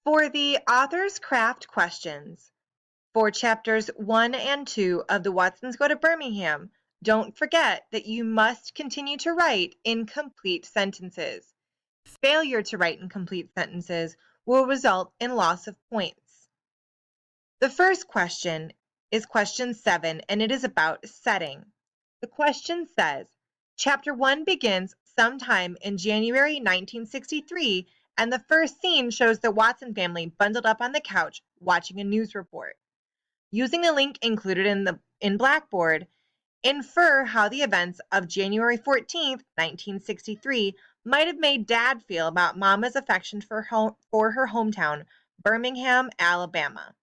For the author's craft questions for chapters 1 and 2 of the Watsons Go to Birmingham, don't forget that you must continue to write incomplete sentences. Failure to write incomplete sentences will result in loss of points. The first question is question 7, and it is about setting. The question says, Chapter 1 begins sometime in January 1963, and the first scene shows the Watson family bundled up on the couch watching a news report. Using the link included in Blackboard, infer how the events of January 14th, 1963 might have made Dad feel about Mama's affection for her hometown, Birmingham, Alabama.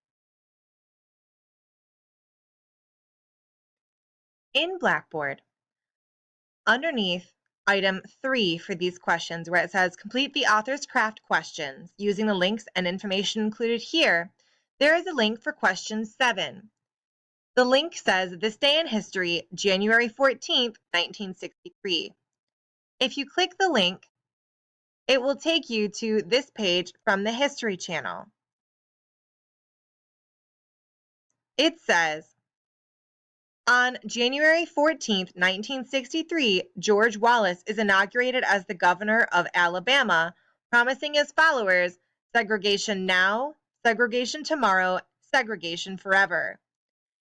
In Blackboard, underneath item 3 for these questions, where it says complete the author's craft questions using the links and information included here, there is a link for question 7. The link says this day in history, January 14th, 1963. If you click the link, it will take you to this page from the History Channel. It says, on January 14th, 1963, George Wallace is inaugurated as the governor of Alabama, promising his followers segregation now, segregation tomorrow, segregation forever.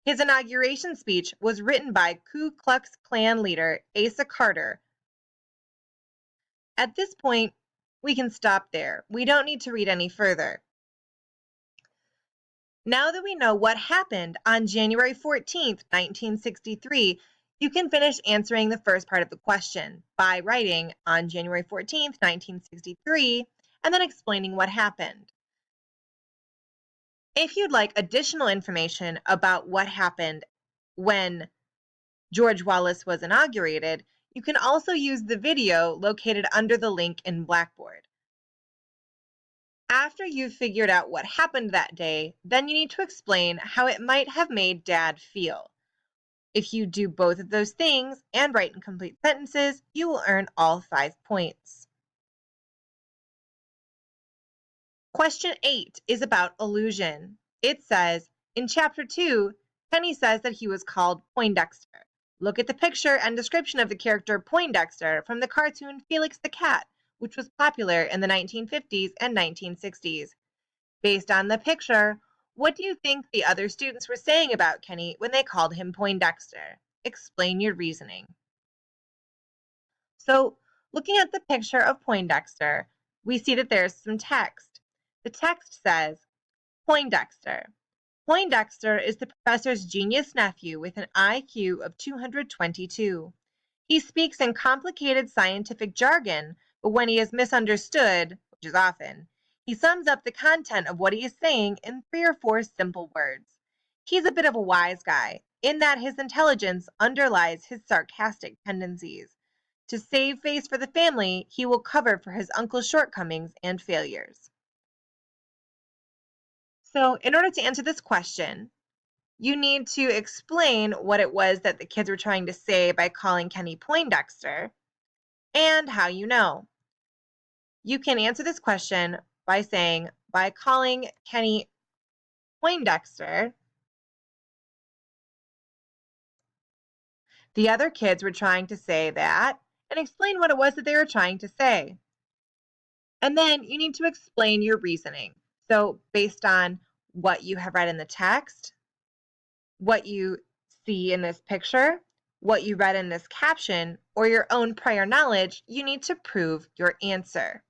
His inauguration speech was written by Ku Klux Klan leader Asa Carter. At this point, we can stop there. We don't need to read any further. Now that we know what happened on January 14th, 1963, you can finish answering the first part of the question by writing on January 14th, 1963, and then explaining what happened. If you'd like additional information about what happened when George Wallace was inaugurated, you can also use the video located under the link in Blackboard. After you've figured out what happened that day, then you need to explain how it might have made Dad feel. If you do both of those things and write incomplete sentences, you will earn all 5 points. Question 8 is about illusion. It says, in Chapter 2, Kenny says that he was called Poindexter. Look at the picture and description of the character Poindexter from the cartoon Felix the Cat, which was popular in the 1950s and 1960s. Based on the picture, what do you think the other students were saying about Kenny when they called him Poindexter? Explain your reasoning. So, looking at the picture of Poindexter, we see that there's some text. The text says, Poindexter. Poindexter is the professor's genius nephew with an IQ of 222. He speaks in complicated scientific jargon, but when he is misunderstood, which is often, he sums up the content of what he is saying in 3 or 4 simple words. He's a bit of a wise guy, in that his intelligence underlies his sarcastic tendencies. To save face for the family, he will cover for his uncle's shortcomings and failures. So, in order to answer this question, you need to explain what it was that the kids were trying to say by calling Kenny Poindexter, and how you know. You can answer this question by saying, by calling Kenny Poindexter, the other kids were trying to say that, and explain what it was that they were trying to say. And then you need to explain your reasoning. So, based on what you have read in the text, what you see in this picture, what you read in this caption, or your own prior knowledge, you need to prove your answer.